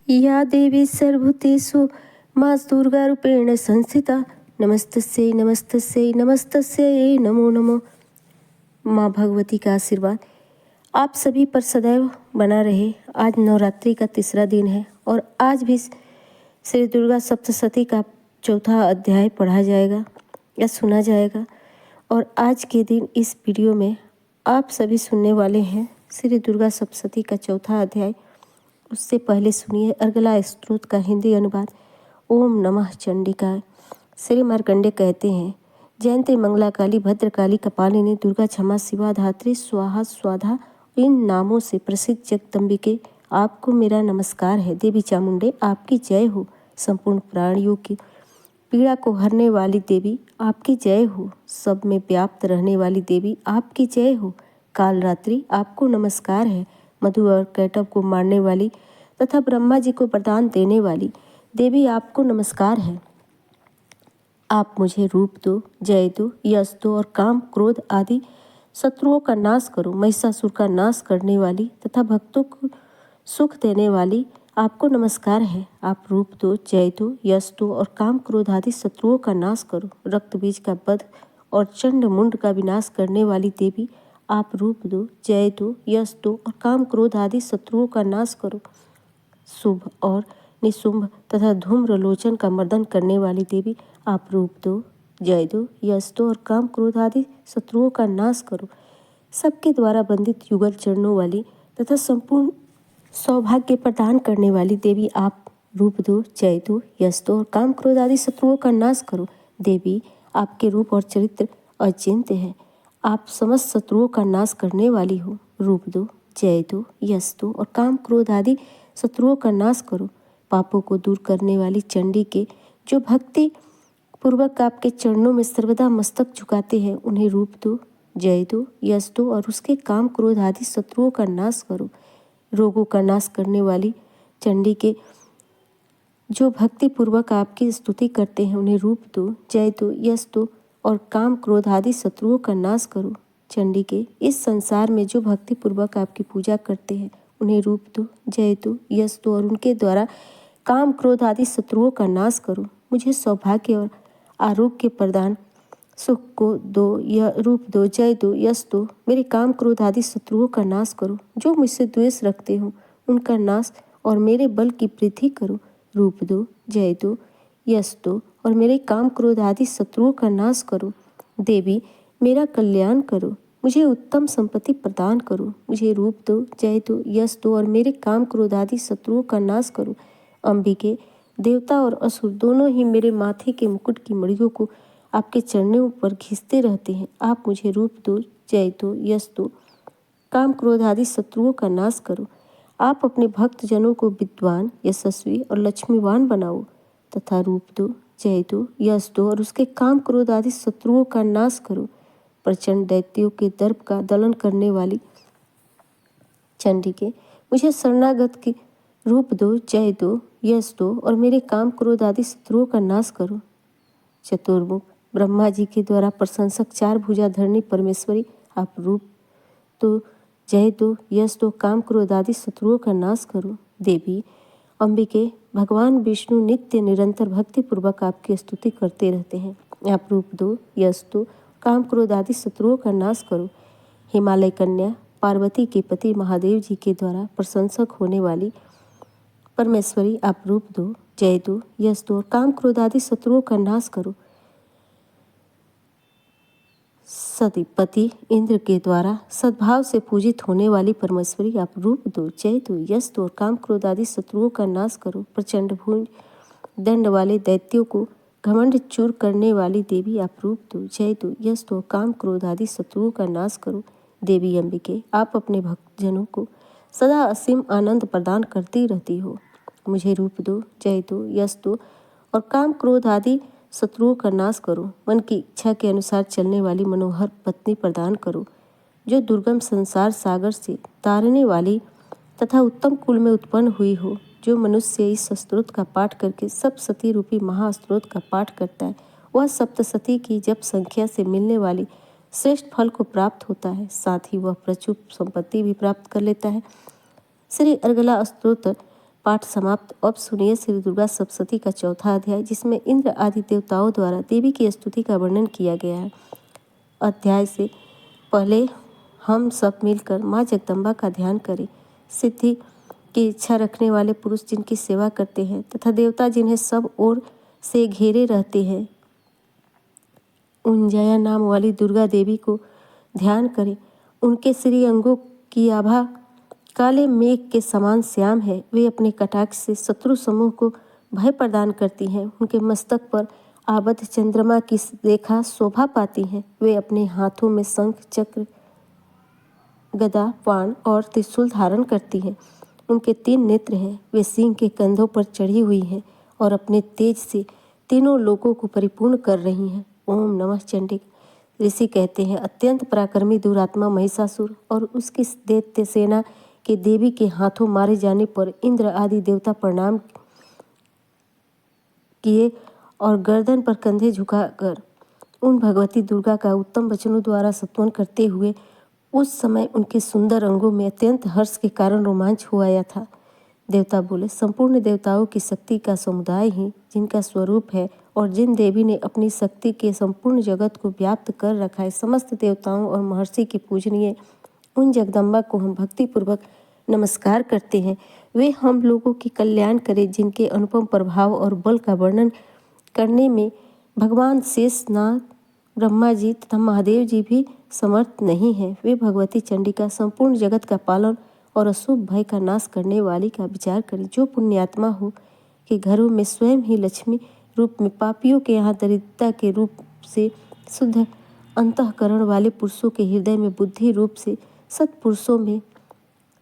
या देवी सर्वभूतेषु मां दुर्गारूपेण संस्थिता नमस्तस्यै नमस्तस्यै नमस्तस्यै नमो नमो। माँ भगवती का आशीर्वाद आप सभी पर सदैव बना रहे। आज नवरात्रि का तीसरा दिन है और आज भी श्री दुर्गा सप्तशती का चौथा अध्याय पढ़ा जाएगा या सुना जाएगा। और आज के दिन इस वीडियो में आप सभी सुनने वाले हैं श्री दुर्गा सप्तशती का चौथा अध्याय। उससे पहले सुनिए अर्गला स्तोत्र का हिंदी अनुवाद। ओम नमः चंडिकाय। श्री मार्कंडेय कहते हैं, जयंती मंगला काली भद्रकाली कपालिनी दुर्गा क्षमा शिवा धात्री स्वाहा स्वाधा, इन नामों से प्रसिद्ध जगदम्बिके आपको मेरा नमस्कार है। देवी चामुंडे आपकी जय हो। संपूर्ण प्राणियों की पीड़ा को हरने वाली देवी आपकी जय हो। सब में व्याप्त रहने वाली देवी आपकी जय हो। कालरात्रि आपको नमस्कार है। मधु और कैटव को मारने वाली तथा ब्रह्मा जी को वरदान देने वाली देवी आपको नमस्कार है। आप मुझे रूप दो, जय दो, यश दो और काम क्रोध आदि शत्रुओं का नाश करो। महिषासुर का नाश करने वाली तथा भक्तों को सुख देने वाली आपको नमस्कार है। आप रूप दो, जय दो, यश दो और काम क्रोध आदि शत्रुओं का नाश करो। रक्त बीज का वध और चंड मुंड का विनाश करने वाली देवी आप रूप दो, जय दो, यश दो और काम क्रोध आदि शत्रुओं का नाश करो। शुभ और निशुंभ तथा धूम्र लोचन का मर्दन करने वाली देवी आप रूप दो, जय दो, यश दो और काम क्रोध आदि शत्रुओं का नाश करो। सबके द्वारा बंदित युगल चरणों वाली तथा संपूर्ण सौभाग्य प्रदान करने वाली देवी आप रूप दो, जय दो, यश दो और काम क्रोध आदि शत्रुओं का नाश करो। देवी आपके रूप और चरित्र अचिंत्य है। आप समस्त शत्रुओं का नाश करने वाली हो। रूप दो, जय दो, यश दो और काम क्रोध आदि शत्रुओं का नाश करो। पापों को दूर करने वाली चंडी के जो भक्ति पूर्वक आपके चरणों में सर्वदा मस्तक झुकाते हैं, उन्हें रूप दो, जय दो, यश दो और उसके काम क्रोध आदि शत्रुओं का नाश करो। रोगों का नाश करने वाली चंडी के जो भक्ति पूर्वक आपकी स्तुति करते हैं, उन्हें रूप दो, जय दो, यश दो और काम क्रोध आदि शत्रुओं का नाश करो। चंडी के इस संसार में जो भक्ति पूर्वक आपकी पूजा करते हैं, उन्हें रूप दो, जय दो, यश दो और उनके द्वारा काम क्रोध आदि शत्रुओं का नाश करो। मुझे सौभाग्य और आरोग्य प्रदान सुख को दो, यह रूप दो, जय दो, यश दो। मेरे काम क्रोध आदि शत्रुओं का नाश करो। जो मुझसे द्वेष रखते हो उनका नाश और मेरे बल की वृद्धि करो। रूप दो, जय दो, यश दो और मेरे काम क्रोध आदि शत्रुओं का नाश करो। देवी मेरा कल्याण करो। मुझे उत्तम संपत्ति प्रदान करो। मुझे रूप दो, जय दो, यश दो और मेरे काम क्रोध आदि शत्रुओं का नाश करो। अंबिके देवता और असुर दोनों ही मेरे माथे के मुकुट की मड़ियों को आपके चरणों पर घिसते रहते हैं। आप मुझे रूप दो, जय दो, यश दो, काम क्रोध आदि शत्रुओं का नाश करो। आप अपने भक्त जनों को विद्वान, यशस्वी और लक्ष्मीवान बनाओ तथा रूप दो, जय दो, यश दो और उसके काम क्रोध आदि शत्रुओं का नाश करो। प्रचंड दैत्यों के दर्प का दलन करने वाली चंडिके मुझे शरणागत की रूप दो, जय दो, यश दो और मेरे काम क्रोध आदि शत्रुओं का नाश करो। चतुर्मुख ब्रह्मा जी के द्वारा प्रशंसक चार भुजा धरनी परमेश्वरी आप रूप दो, जय दो, यश दो, काम क्रोध आदि शत्रुओं का नाश करो। देवी अंबिके भगवान विष्णु नित्य निरंतर भक्ति पूर्वक आपकी स्तुति करते रहते हैं। आप रूप दो, यश दो, काम क्रोध आदि शत्रुओं का नाश करो। हिमालय कन्या पार्वती के पति महादेव जी के द्वारा प्रशंसक होने वाली परमेश्वरी आप रूप दो, जय दो, यश दो और काम क्रोध आदि शत्रुओं का नाश करो। सतीपति इंद्र के द्वारा सद्भाव से पूजित होने वाली परमेश्वरी आप रूप दो, जय दो, यश दो और काम क्रोध आदि शत्रुओं का नाश करो। प्रचंड भुज दंड वाले दैत्यों को घमंड चूर करने वाली देवी आप रूप दो, जय दो, यश दो, काम क्रोध आदि शत्रुओं का नाश करो। देवी अंबिके आप अपने भक्तजनों को सदा असीम आनंद प्रदान करती रहती हो। मुझे रूप दो, जय दो, यश दो और काम क्रोध आदि शत्रुओं का नाश करो। मन की इच्छा के अनुसार चलने वाली मनोहर पत्नी प्रदान करो, जो दुर्गम संसार सागर से तारने वाली तथा उत्तम कुल में उत्पन्न हुई हो। जो मनुष्य इस स्तोत्र का पाठ करके सप्तशती रूपी महास्तोत्र का पाठ करता है, वह सप्तशती की जप संख्या से मिलने वाली श्रेष्ठ फल को प्राप्त होता है। साथ ही वह प्रचुर संपत्ति भी प्राप्त कर लेता है। श्री अर्गला स्तोत्र पाठ समाप्त। अब सुनिए श्री दुर्गा सप्तशती का चौथा अध्याय, जिसमें इंद्र आदि देवताओं द्वारा देवी की स्तुति का वर्णन किया गया है। अध्याय से पहले हम सब मिलकर माँ जगदम्बा का ध्यान करें। सिद्धि की इच्छा रखने वाले पुरुष जिनकी सेवा करते हैं तथा देवता जिन्हें सब ओर से घेरे रहते हैं, उंजया नाम वाली दुर्गा देवी को ध्यान करें। उनके श्री अंगों की आभा काले मेघ के समान श्याम है। वे अपने कटाक्ष से शत्रु समूह को भय प्रदान करती हैं। उनके मस्तक पर आबद्ध चंद्रमा की रेखा शोभा पाती हैं। वे अपने हाथों में शंख, चक्र, गदा, बाण और त्रिशूल धारण करती हैं। उनके 3 नेत्र हैं। वे सिंह के कंधों पर चढ़ी हुई हैं और अपने तेज से तीनों लोकों को परिपूर्ण कर रही हैं। ओम नमः चंडी। ऋषि कहते हैं, अत्यंत पराक्रमी दुरात्मा महिषासुर और उसकी दैत्य सेना के देवी के हाथों मारे जाने पर इंद्र आदि देवता प्रणाम किए और गर्दन पर कंधे झुकाकर उन भगवती दुर्गा का उत्तम वचनों द्वारा स्तवन करते हुए उस समय उनके सुंदर अंगों में अत्यंत हर्ष के कारण रोमांच हो आया था। देवता बोले, संपूर्ण देवताओं की शक्ति का समुदाय ही जिनका स्वरूप है और जिन देवी ने अपनी शक्ति के संपूर्ण जगत को व्याप्त कर रखा है, समस्त देवताओं और महर्षि की पूजनीय उन जगदम्बा को हम भक्तिपूर्वक नमस्कार करते हैं। वे हम लोगों की कल्याण करें, जिनके अनुपम प्रभाव और बल का वर्णन करने में भगवान शेषनाग, ब्रह्मा जी तथा महादेव जी भी समर्थ नहीं हैं। वे भगवती चंडिका संपूर्ण जगत का पालन और अशुभ भय का नाश करने वाली का विचार करें। जो पुण्यात्मा हो कि घरों में स्वयं ही लक्ष्मी रूप में, पापियों के यहाँ दरिद्रता के रूप से, शुद्ध अंतःकरण वाले पुरुषों के हृदय में बुद्धि रूप से, सत्पुरुषों में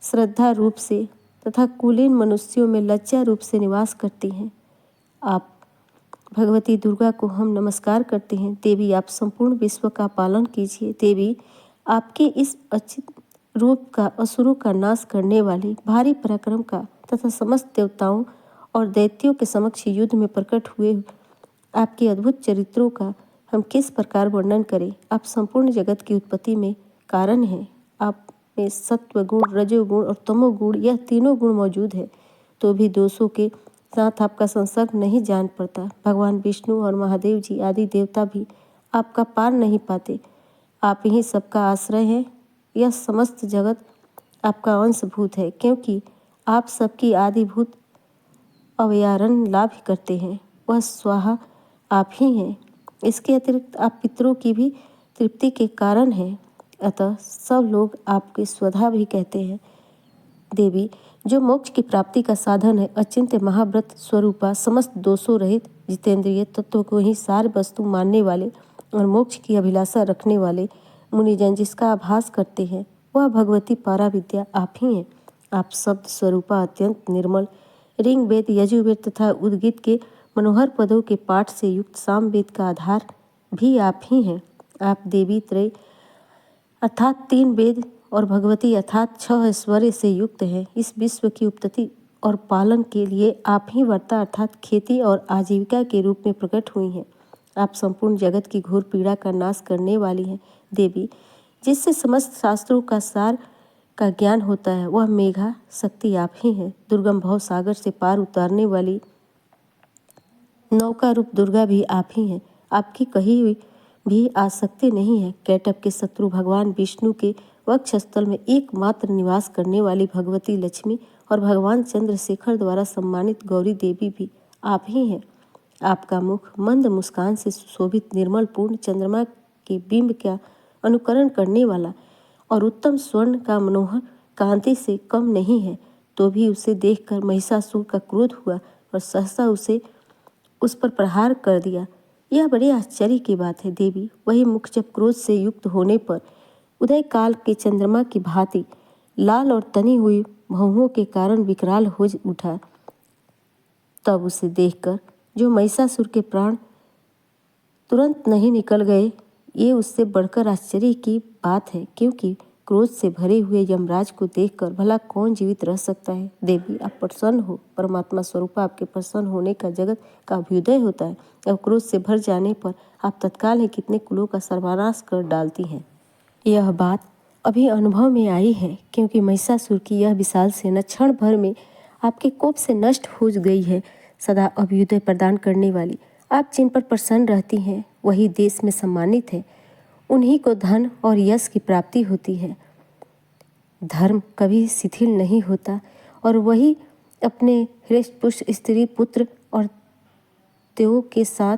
श्रद्धा रूप से तथा कुलीन मनुष्यों में लज्जा रूप से निवास करती हैं, आप भगवती दुर्गा को हम नमस्कार करते हैं। देवी, आप संपूर्ण विश्व का पालन कीजिए। देवी, आपके इस अचित रूप का असुरों का नाश करने वाले भारी पराक्रम का तथा समस्त देवताओं और दैत्यों के समक्ष युद्ध में प्रकट हुए आपके अद्भुत चरित्रों का हम किस प्रकार वर्णन करें। आप संपूर्ण जगत की उत्पत्ति में कारण हैं। आप में सत्व गुण, रजोगुण और तमोगुण, यह तीनों गुण मौजूद है, तो भी दोषों के साथ आपका संसर्ग नहीं जान पड़ता। भगवान विष्णु और महादेव जी आदि देवता भी आपका पार नहीं पाते। आप ही सबका आश्रय है। यह समस्त जगत आपका अंशभूत है, क्योंकि आप सबकी आदिभूत अवयारण लाभ करते हैं। वह स्वाहा आप ही हैं। इसके अतिरिक्त आप पितरों की भी तृप्ति के कारण हैं, अतः सब लोग आपके स्वधा भी कहते हैं। देवी, जो मोक्ष की प्राप्ति का साधन है, अचिंत्य महाव्रत स्वरूपा, समस्त दोषों रहित जितेंद्रिय तत्व को ही सार वस्तु मानने वाले और मोक्ष की अभिलाषा रखने वाले मुनिजन जिसका आभास करते हैं, वह भगवती पाराविद्या आप ही हैं। आप शब्द स्वरूपा अत्यंत निर्मल, ऋग वेद, यजुर्वेद तथा उद्गीत के मनोहर पदों के पाठ से युक्त सामवेद का आधार भी आप ही हैं। आप देवी त्रय अर्थात 3 वेद और भगवती अर्थात 6 ऐश्वर्य से युक्त है। इस विश्व की उत्पत्ति और पालन के लिए आप ही वर्ता अर्थात खेती और आजीविका के रूप में प्रकट हुई हैं। आप संपूर्ण जगत की घोर पीड़ा का नाश करने वाली हैं। देवी, जिससे समस्त शास्त्रों का सार का ज्ञान होता है, वह मेघा शक्ति आप ही हैं। दुर्गम भव सागर से पार उतारने वाली नौका रूप दुर्गा भी आप ही हैं। आपकी कही हुई भी आसक्ति नहीं है। कैटभ के शत्रु भगवान विष्णु के वक्षस्थल में एकमात्र निवास करने वाली भगवती लक्ष्मी और भगवान चंद्रशेखर द्वारा सम्मानित गौरी देवी भी आप ही हैं। आपका मुख मंद मुस्कान से सुशोभित, निर्मल, पूर्ण चंद्रमा के बिंब का अनुकरण करने वाला और उत्तम स्वर्ण का मनोहर कांति से कम नहीं है, तो भी उसे देखकर महिषासुर का क्रोध हुआ और सहसा उस पर प्रहार कर दिया। यह बड़े आश्चर्य की बात है। देवी, वही मुख जब क्रोध से युक्त होने पर उदय काल के चंद्रमा की भांति लाल और तनी हुई भौहों के कारण विकराल हो उठा, तब उसे देखकर जो महिषासुर के प्राण तुरंत नहीं निकल गए, ये उससे बढ़कर आश्चर्य की बात है, क्योंकि क्रोध से भरे हुए यमराज को देखकर भला कौन जीवित रह सकता है। देवी, आप प्रसन्न हो। परमात्मा स्वरूप आपके प्रसन्न होने का जगत का अभ्युदय होता है। अब क्रोध से भर जाने पर आप तत्काल ही कितने कुलों का सर्वनाश कर डालती हैं। यह बात अभी अनुभव में आई है, क्योंकि महिषासुर की यह विशाल सेना क्षण भर में आपके कोप से नष्ट हो गई है। सदा अभ्युदय प्रदान करने वाली आप जिन पर प्रसन्न रहती हैं वही देश में सम्मानित है। उन्हीं को धन और यश की प्राप्ति होती है। धर्म कभी शिथिल नहीं होता और वही अपने हृष्ट पुष्ट स्त्री पुत्र और त्यों के साथ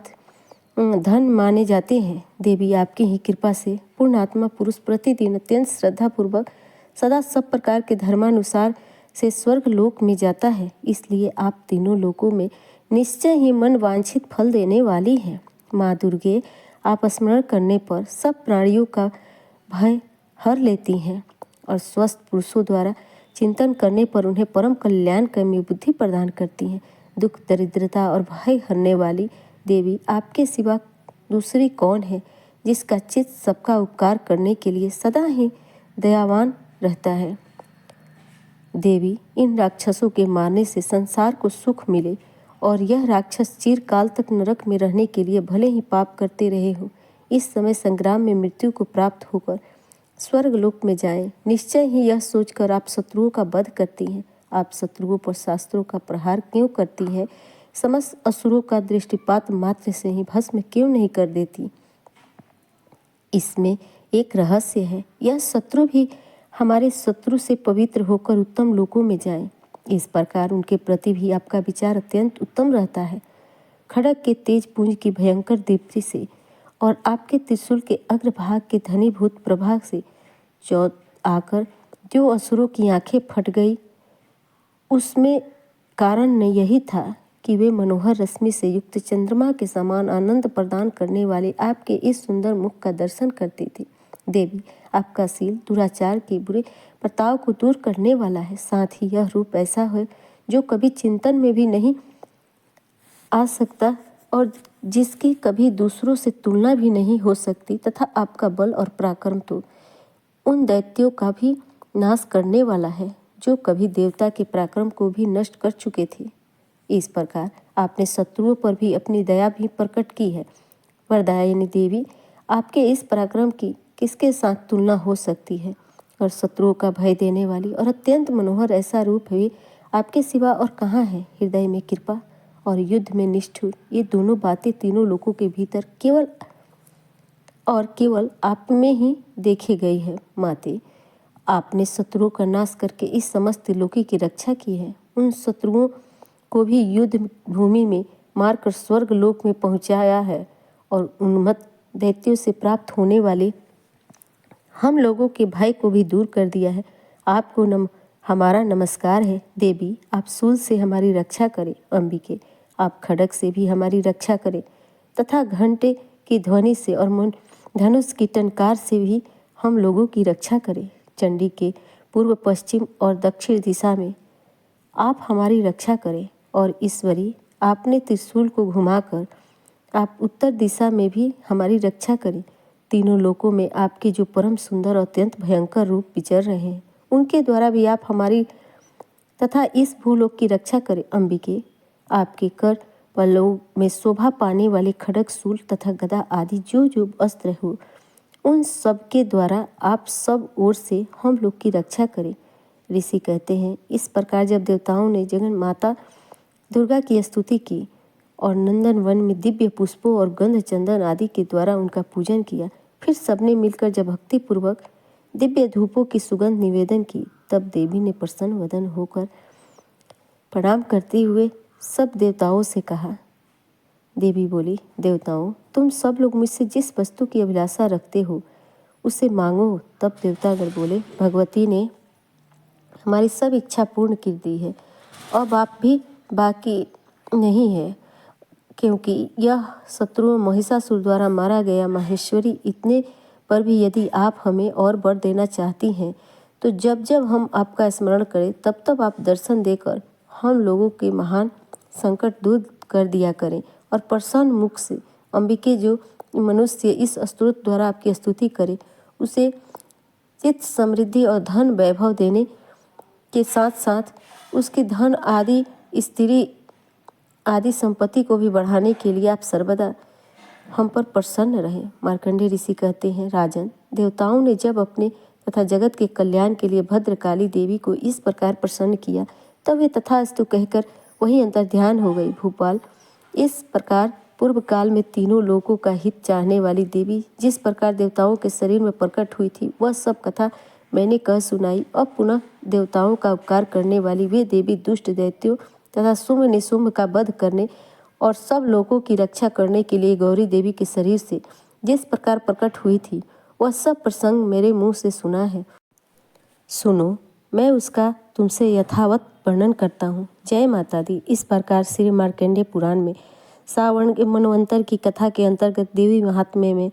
धन माने जाते हैं। देवी आपकी ही कृपा से पूर्ण आत्मा पुरुष प्रतिदिन अत्यंत श्रद्धापूर्वक सदा सब प्रकार के धर्मानुसार से स्वर्ग लोक में जाता है। इसलिए आप तीनों लोकों में निश्चय ही मन वांछित फल देने वाली हैं। माँ दुर्गे आप स्मरण करने पर सब प्राणियों का भय हर लेती हैं और स्वस्थ पुरुषों द्वारा चिंतन करने पर उन्हें परम कल्याणकामी बुद्धि प्रदान करती हैं। दुख दरिद्रता और भय हरने वाली देवी आपके सिवा दूसरी कौन है जिसका चित्त सबका उपकार करने के लिए सदा ही दयावान रहता है। देवी इन राक्षसों के मारने से संसार को सुख मिले और यह राक्षस चिरकाल तक नरक में रहने के लिए भले ही पाप करते रहे हो, इस समय संग्राम में मृत्यु को प्राप्त होकर स्वर्गलोक में जाएं। निश्चय ही यह सोचकर आप शत्रुओं का वध करती हैं। आप शत्रुओं पर शास्त्रों का प्रहार क्यों करती हैं? समस्त असुरों का दृष्टिपात मात्र से ही भस्म क्यों नहीं कर देती? इसमें एक रहस्य है। यह शत्रु भी हमारे शत्रु से पवित्र होकर उत्तम लोकों में जाएं। इस प्रकार उनके प्रति भी आपका विचार अत्यंत उत्तम रहता है। खड़ग के तेज पुंज की भयंकर दीप्ति से और आपके त्रिशूल के अग्रभाग के धनीभूत प्रभाग से आकर जो असुरों की आंखें फट गई, उसमें कारण यही था कि वे मनोहर रश्मि से युक्त चंद्रमा के समान आनंद प्रदान करने वाले आपके इस सुंदर मुख का दर्शन करती थी। देवी आपका शील दुराचार के बुरे प्रताप को दूर करने वाला है। साथ ही यह रूप ऐसा है जो कभी चिंतन में भी नहीं आ सकता और जिसकी कभी दूसरों से तुलना भी नहीं हो सकती, तथा आपका बल और पराक्रम तो उन दैत्यों का भी नाश करने वाला है जो कभी देवता के पराक्रम को भी नष्ट कर चुके थे। इस प्रकार आपने शत्रुओं पर भी अपनी दया भी प्रकट की है। वरदायिनी देवी आपके इस पराक्रम की किसके साथ तुलना हो सकती है? और शत्रुओं का भय देने वाली और अत्यंत मनोहर ऐसा रूप भी आपके सिवा और कहाँ है? हृदय में कृपा और युद्ध में निष्ठुर, ये दोनों बातें तीनों लोगों के भीतर केवल आप में ही देखे गई है। माते, आपने शत्रुओं का नाश करके इस समस्त त्रिलोकी की रक्षा की है। उन शत्रुओं को भी युद्ध भूमि में मारकर स्वर्ग लोक में पहुंचाया है और उन्मत्त दैत्यों से प्राप्त होने वाले हम लोगों के भय को भी दूर कर दिया है। आपको हमारा नमस्कार है। देवी आप शूल से हमारी रक्षा करें। अंबिके आप खड्ग से भी हमारी रक्षा करें तथा घंटे की ध्वनि से और धनुष की टंकार से भी हम लोगों की रक्षा करें। चंडी के पूर्व पश्चिम और दक्षिण दिशा में आप हमारी रक्षा करें और ईश्वरी आपने त्रिशूल को घुमाकर आप उत्तर दिशा में भी हमारी रक्षा करें। तीनों लोकों में आपके जो परम सुंदर और अत्यंत भयंकर रूप विचर रहे हैं उनके द्वारा भी आप हमारी तथा इस भूलोक की रक्षा करें। अंबिके आपके कर पल्लव में शोभा पाने वाले खड्ग शूल तथा गदा आदि जो जो अस्त्र हो उन सब के द्वारा आप सब ओर से हम लोग की रक्षा करें। ऋषि कहते हैं, इस प्रकार जब देवताओं ने जगन माता दुर्गा की स्तुति की और नंदन वन में दिव्य पुष्पों और गंध चंदन आदि के द्वारा उनका पूजन किया, फिर सबने मिलकर जब भक्तिपूर्वक दिव्य धूपों की सुगंध निवेदन की, तब देवी ने प्रसन्न वदन होकर प्रणाम करते हुए सब देवताओं से कहा। देवी बोली, देवताओं, तुम सब लोग मुझसे जिस वस्तु की अभिलाषा रखते हो उसे मांगो। तब देवतागण बोले, भगवती ने हमारी सब इच्छा पूर्ण कर दी है, अब आप भी बाकी नहीं है, क्योंकि यह शत्रु महिषासुर द्वारा मारा गया। माहेश्वरी, इतने पर भी यदि आप हमें और वर देना चाहती हैं तो जब जब हम आपका स्मरण करें तब तब आप दर्शन देकर हम लोगों के महान संकट दूर कर दिया करें और प्रसन्न मुख से अंबिके जो मनुष्य इस स्तोत्र द्वारा आपकी स्तुति करे उसे चित्त समृद्धि और धन वैभव देने के साथ साथ उसके धन आदि स्त्री आदि संपत्ति को भी बढ़ाने के लिए आप सर्वदा हम पर प्रसन्न रहें। मार्कंडेय ऋषि कहते हैं, राजन, देवताओं ने जब अपने तथा जगत के कल्याण के लिए भद्रकाली देवी को इस प्रकार प्रसन्न किया तब वे तथास्तु कहकर वहीं अंतर्ध्यान हो गई। भूपाल, इस प्रकार पूर्व काल में तीनों लोगों का हित चाहने वाली देवी जिस प्रकार देवताओं के शरीर में प्रकट हुई थी, वह सब कथा मैंने कह सुनाई। अब पुनः देवताओं का उपकार करने वाली वे देवी दुष्ट दैत्यों तथा शुंभ निशुंभ का वध करने और सब लोगों की रक्षा करने के लिए गौरी देवी के शरीर से जिस प्रकार प्रकट हुई थी, वह सब प्रसंग मेरे मुंह से सुना है। सुनो, मैं उसका तुमसे यथावत वर्णन करता हूँ। जय माता दी। इस प्रकार श्री मार्कंडेय पुराण में सावर्ण के मनवंतर की कथा के अंतर्गत देवी महात्म्य में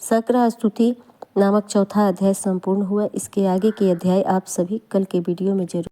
सकरा स्तुति नामक चौथा अध्याय संपूर्ण हुआ। इसके आगे के अध्याय आप सभी कल के वीडियो में जरूर